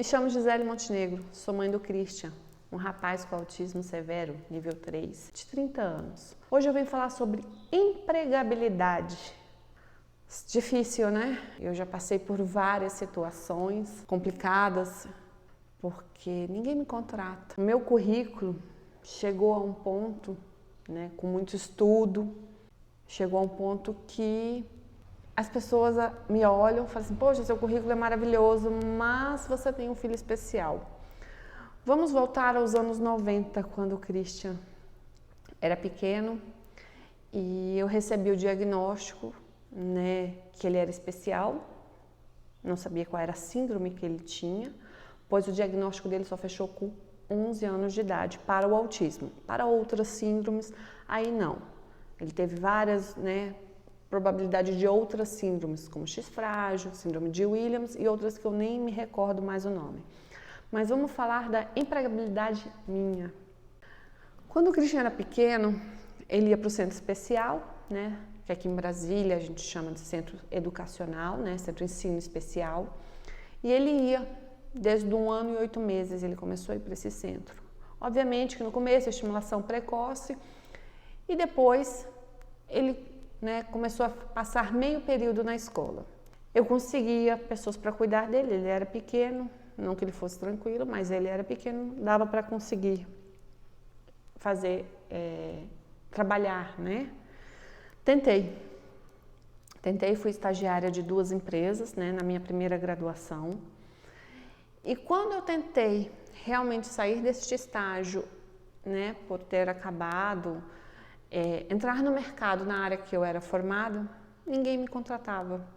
chamo Gisele Montenegro, sou mãe do Christian, um rapaz com autismo severo, nível 3, de 30 anos. Hoje eu venho falar sobre empregabilidade. Difícil, né? Eu já passei por várias situações complicadas, porque ninguém me contrata. O meu currículo chegou a um ponto, né, com muito estudo, chegou a um ponto que as pessoas me olham e falam assim, poxa, seu currículo é maravilhoso, mas você tem um filho especial. Vamos voltar aos anos 90, quando o Christian era pequeno e eu recebi o diagnóstico, né, que ele era especial. Não sabia qual era a síndrome que ele tinha, pois o diagnóstico dele só fechou com 11 anos de idade para o autismo. Para outras síndromes, aí não. Ele teve várias, né, probabilidade de outras síndromes, como X frágil, síndrome de Williams e outras que eu nem me recordo mais o nome. Mas vamos falar da empregabilidade minha. Quando o Christian era pequeno, ele ia para o centro especial, né, que aqui em Brasília a gente chama de centro educacional, né, centro ensino especial, e ele ia, desde 1 ano e 8 meses ele começou a ir para esse centro. Obviamente que no começo a estimulação precoce e depois ele, né, começou a passar meio período na escola. Eu conseguia pessoas para cuidar dele, ele era pequeno, não que ele fosse tranquilo, mas ele era pequeno, dava para conseguir fazer, trabalhar, né? Tentei, fui estagiária de 2 empresas, né, na minha primeira graduação. E quando eu tentei realmente sair deste estágio, né, por ter acabado, entrar no mercado na área que eu era formada, ninguém me contratava,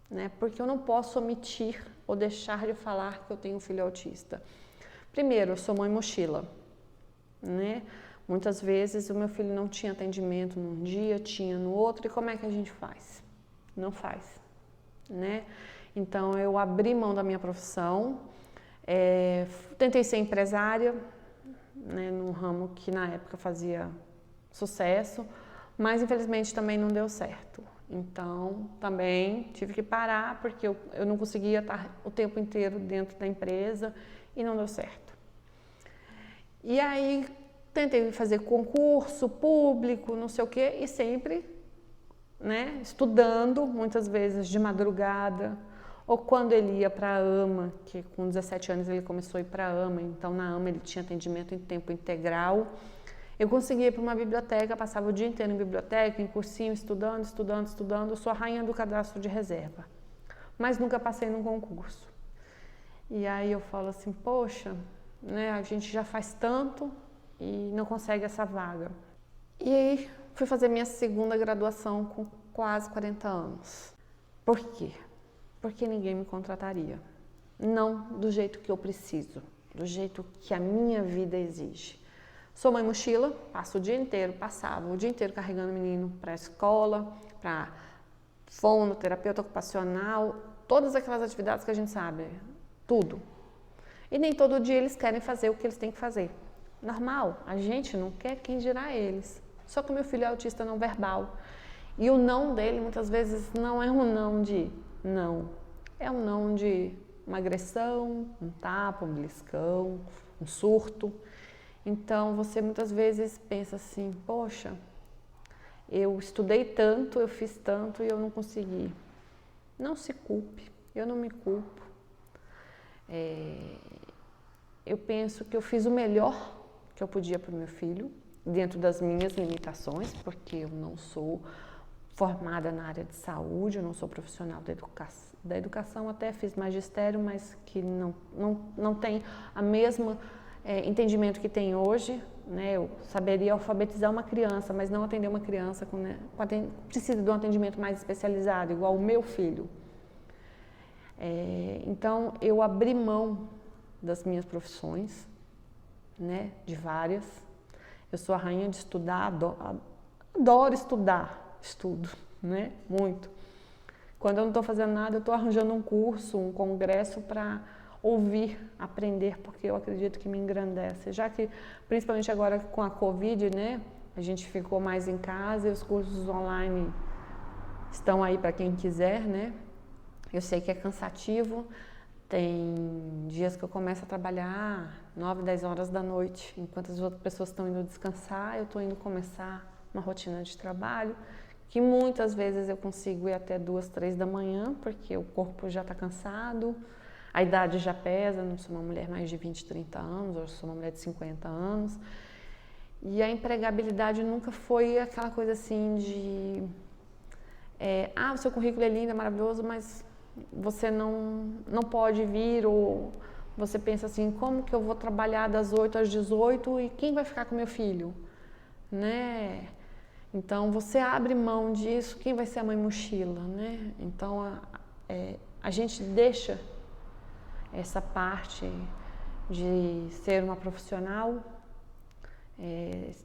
né, porque eu não posso omitir ou deixar de falar que eu tenho um filho autista. Primeiro, eu sou mãe mochila, né? Muitas vezes o meu filho não tinha atendimento num dia, tinha no outro, e como é que a gente faz? Não faz, né? Então eu abri mão da minha profissão, tentei ser empresária, né, num ramo que na época fazia sucesso, mas infelizmente também não deu certo. Então também tive que parar porque eu não conseguia estar o tempo inteiro dentro da empresa e não deu certo. E aí tentei fazer concurso público, não sei o quê, e sempre, né, estudando, muitas vezes de madrugada, ou quando ele ia para a AMA, que com 17 anos ele começou a ir para a AMA, então na AMA ele tinha atendimento em tempo integral. Eu conseguia ir para uma biblioteca, passava o dia inteiro em biblioteca, em cursinho, estudando. Eu sou a rainha do cadastro de reserva, mas nunca passei num concurso. E aí eu falo assim, poxa, né, a gente já faz tanto e não consegue essa vaga. E aí fui fazer minha segunda graduação com quase 40 anos. Por quê? Porque ninguém me contrataria. Não do jeito que eu preciso, do jeito que a minha vida exige. Sou mãe mochila, passava o dia inteiro carregando o menino para a escola, para fonoterapeuta ocupacional, todas aquelas atividades que a gente sabe, tudo. E nem todo dia eles querem fazer o que eles têm que fazer. Normal, a gente não quer, quem dirá eles. Só que o meu filho é autista não verbal. E o não dele muitas vezes não é um não de não. É um não de uma agressão, um tapa, um beliscão, um surto. Então você muitas vezes pensa assim, poxa, eu estudei tanto, eu fiz tanto e eu não consegui. Não se culpe, eu não me culpo. Eu penso que eu fiz o melhor que eu podia para o meu filho, dentro das minhas limitações, porque eu não sou formada na área de saúde, eu não sou profissional da educação, até fiz magistério, mas que não tem a mesma entendimento que tem hoje, né? Eu saberia alfabetizar uma criança, mas não atender uma criança precisa de um atendimento mais especializado, igual o meu filho. Então eu abri mão das minhas profissões, né? De várias. Eu sou a rainha de estudar, adoro estudar, estudo, né? Muito. Quando eu não estou fazendo nada, eu estou arranjando um curso, um congresso para ouvir, aprender, porque eu acredito que me engrandece. Já que, principalmente agora com a Covid, né, a gente ficou mais em casa e os cursos online estão aí para quem quiser, né? Eu sei que é cansativo, Tem dias que eu começo a trabalhar 9, 10 horas da noite, enquanto as outras pessoas estão indo descansar, eu estou indo começar uma rotina de trabalho, que muitas vezes eu consigo ir até 2, 3 da manhã, porque o corpo já está cansado, a idade já pesa, não sou uma mulher mais de 20, 30 anos, eu sou uma mulher de 50 anos. E a empregabilidade nunca foi aquela coisa assim de... o seu currículo é lindo, é maravilhoso, mas você não pode vir, ou você pensa assim, como que eu vou trabalhar das 8 às 18 e quem vai ficar com meu filho? Né? Então, você abre mão disso, quem vai ser a mãe mochila? Né? Então, a gente deixa essa parte de ser uma profissional.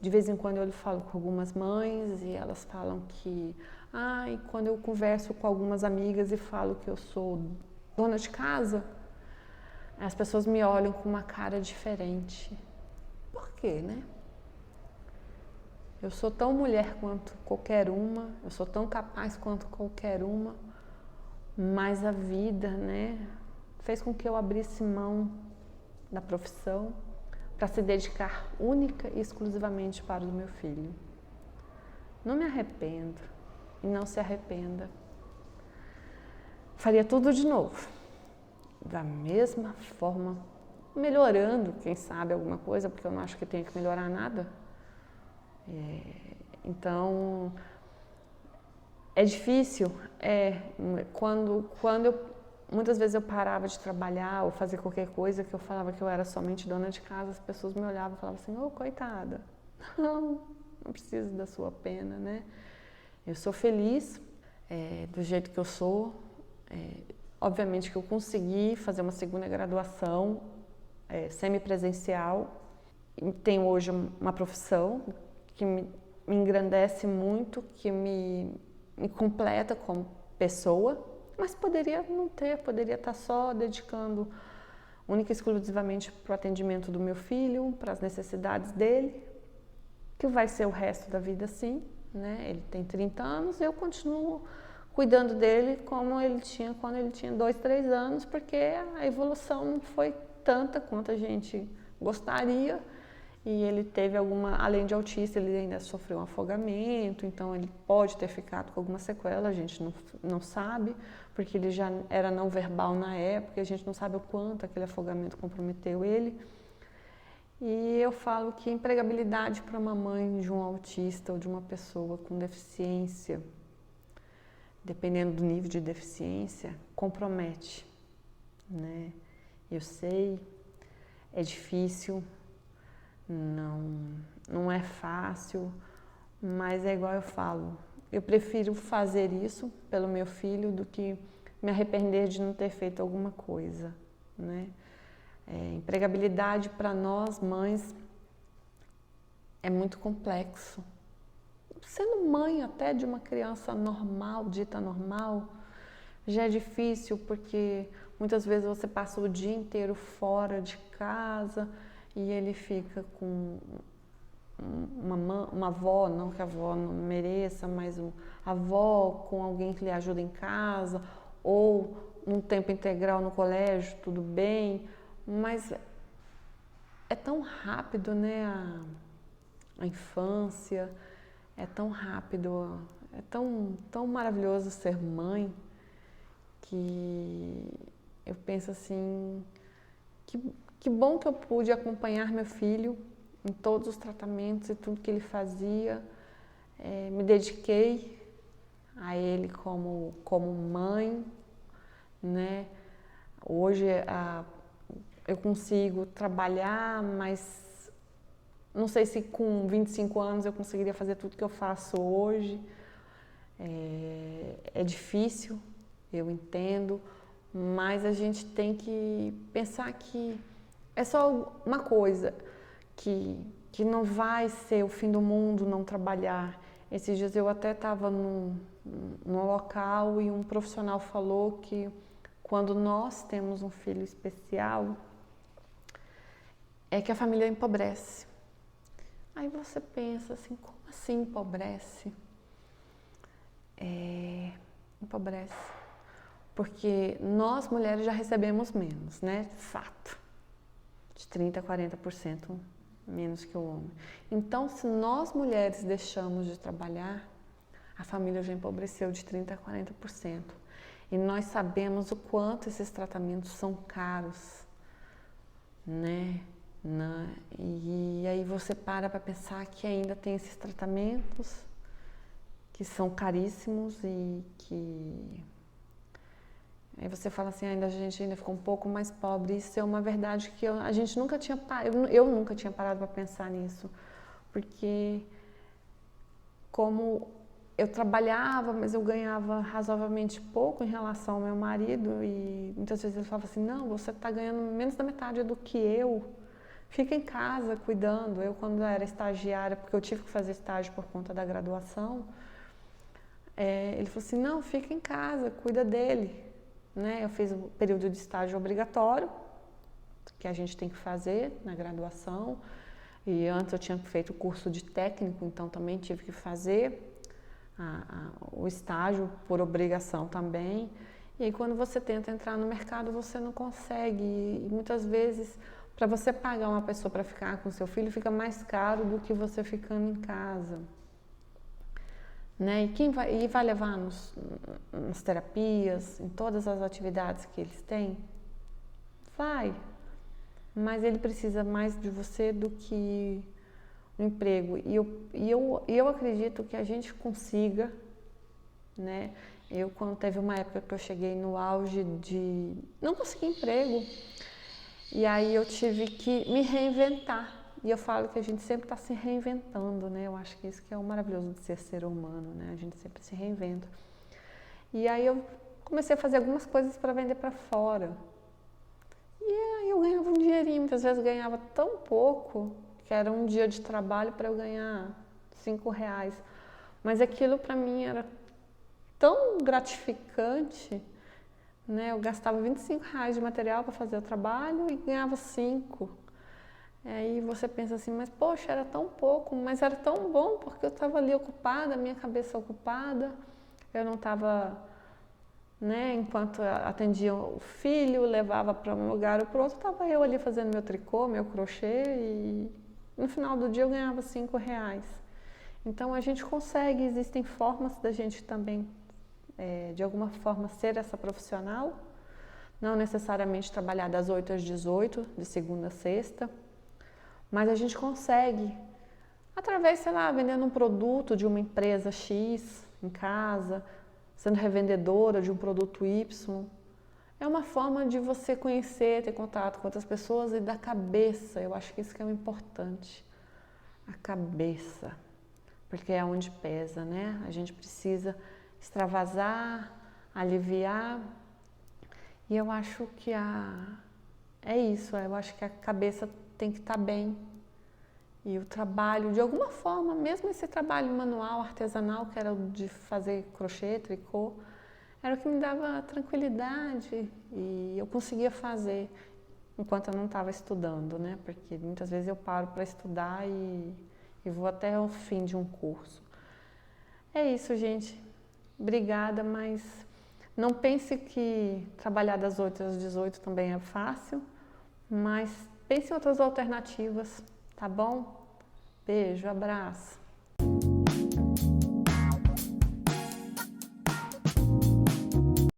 De vez em quando eu falo com algumas mães e elas falam que quando eu converso com algumas amigas e falo que eu sou dona de casa, as pessoas me olham com uma cara diferente. Por quê, né? Eu sou tão mulher quanto qualquer uma, eu sou tão capaz quanto qualquer uma, mas a vida, né, fez com que eu abrisse mão da profissão para se dedicar única e exclusivamente para o meu filho. Não me arrependo e não se arrependa. Faria tudo de novo, da mesma forma, melhorando, quem sabe, alguma coisa, porque eu não acho que tenha que melhorar nada. Então, é difícil, muitas vezes eu parava de trabalhar ou fazer qualquer coisa que eu falava que eu era somente dona de casa, as pessoas me olhavam e falavam assim, coitada, não preciso da sua pena, né? Eu sou feliz do jeito que eu sou, obviamente que eu consegui fazer uma segunda graduação semipresencial, tenho hoje uma profissão que me engrandece muito, que me completa como pessoa, mas poderia não ter, poderia estar só dedicando única e exclusivamente para o atendimento do meu filho, para as necessidades dele, que vai ser o resto da vida assim, né? Ele tem 30 anos, eu continuo cuidando dele como ele tinha quando ele tinha 2, 3 anos, porque a evolução não foi tanta quanto a gente gostaria. E ele teve além de autista, ele ainda sofreu um afogamento, então ele pode ter ficado com alguma sequela, a gente não sabe, porque ele já era não verbal na época, a gente não sabe o quanto aquele afogamento comprometeu ele. E eu falo que empregabilidade para uma mãe de um autista ou de uma pessoa com deficiência, dependendo do nível de deficiência, compromete, né? Eu sei, é difícil, não é fácil, mas é igual eu falo, eu prefiro fazer isso pelo meu filho do que me arrepender de não ter feito alguma coisa, né? Empregabilidade para nós mães é muito complexo. Sendo mãe até de uma criança normal, dita normal, já é difícil porque muitas vezes você passa o dia inteiro fora de casa e ele fica com uma avó, não que a avó não mereça, mas a avó com alguém que lhe ajuda em casa, ou um tempo integral no colégio, tudo bem, mas é tão rápido, né, a infância, é tão rápido, é tão maravilhoso ser mãe, que eu penso assim, que bom que eu pude acompanhar meu filho em todos os tratamentos e tudo que ele fazia, me dediquei a ele como mãe, né? Hoje eu consigo trabalhar, mas não sei se com 25 anos eu conseguiria fazer tudo que eu faço hoje. É difícil, eu entendo, mas a gente tem que pensar que é só uma coisa, que não vai ser o fim do mundo não trabalhar. Esses dias eu até estava num local e um profissional falou que quando nós temos um filho especial, é que a família empobrece. Aí você pensa assim, como assim empobrece? Empobrece. porque nós mulheres já recebemos menos, né? Fato. De 30% a 40% menos que o homem. Então, se nós mulheres deixamos de trabalhar, a família já empobreceu de 30% a 40%. E nós sabemos o quanto esses tratamentos são caros, né? E aí você para pensar que ainda tem esses tratamentos que são caríssimos e que... Aí você fala assim, a gente ainda ficou um pouco mais pobre. Isso é uma verdade que a gente nunca tinha eu nunca tinha parado para pensar nisso, porque como eu trabalhava, mas eu ganhava razoavelmente pouco em relação ao meu marido, e muitas vezes ele falava assim, não, você está ganhando menos da metade do que eu, fica em casa cuidando. Eu, quando era estagiária, porque eu tive que fazer estágio por conta da graduação, ele falou assim, não, fica em casa, cuida dele, né? Eu fiz o período de estágio obrigatório, que a gente tem que fazer na graduação, e antes eu tinha feito o curso de técnico, então também tive que fazer o estágio por obrigação também. E aí quando você tenta entrar no mercado, você não consegue, e muitas vezes para você pagar uma pessoa para ficar com seu filho fica mais caro do que você ficando em casa, né? E quem vai levar nas terapias, em todas as atividades que eles têm? Vai, mas ele precisa mais de você do que o emprego. E eu acredito que a gente consiga, né? Quando teve uma época que eu cheguei no auge de não conseguir emprego, e aí eu tive que me reinventar. E eu falo que a gente sempre está se reinventando, né? Eu acho que isso que é o maravilhoso de ser humano, né? A gente sempre se reinventa. E aí eu comecei a fazer algumas coisas para vender para fora. E aí eu ganhava um dinheirinho, muitas vezes ganhava tão pouco, que era um dia de trabalho para eu ganhar R$5. Mas aquilo para mim era tão gratificante, né? Eu gastava R$25 de material para fazer o trabalho e ganhava 5. Aí você pensa assim, mas poxa, era tão pouco, mas era tão bom porque eu estava ali ocupada, minha cabeça ocupada, eu não estava, né, enquanto atendia o filho, levava para um lugar ou para o outro, estava eu ali fazendo meu tricô, meu crochê, e no final do dia eu ganhava R$5. Então a gente consegue, existem formas da gente também, de alguma forma, ser essa profissional, não necessariamente trabalhar das 8 às 18, de segunda a sexta, mas a gente consegue, através, sei lá, vendendo um produto de uma empresa X em casa, sendo revendedora de um produto Y. É uma forma de você conhecer, ter contato com outras pessoas e da cabeça. Eu acho que isso que é o importante. A cabeça. Porque é onde pesa, né? A gente precisa extravasar, aliviar. E eu acho que é isso. Eu acho que a cabeça tem que estar bem. E o trabalho, de alguma forma, mesmo esse trabalho manual, artesanal, que era o de fazer crochê, tricô, era o que me dava tranquilidade e eu conseguia fazer enquanto eu não estava estudando, né? Porque muitas vezes eu paro para estudar e vou até o fim de um curso. É isso, gente. Obrigada, mas não pense que trabalhar das 8 às 18 também é fácil, mas pense em outras alternativas, tá bom? Beijo, abraço.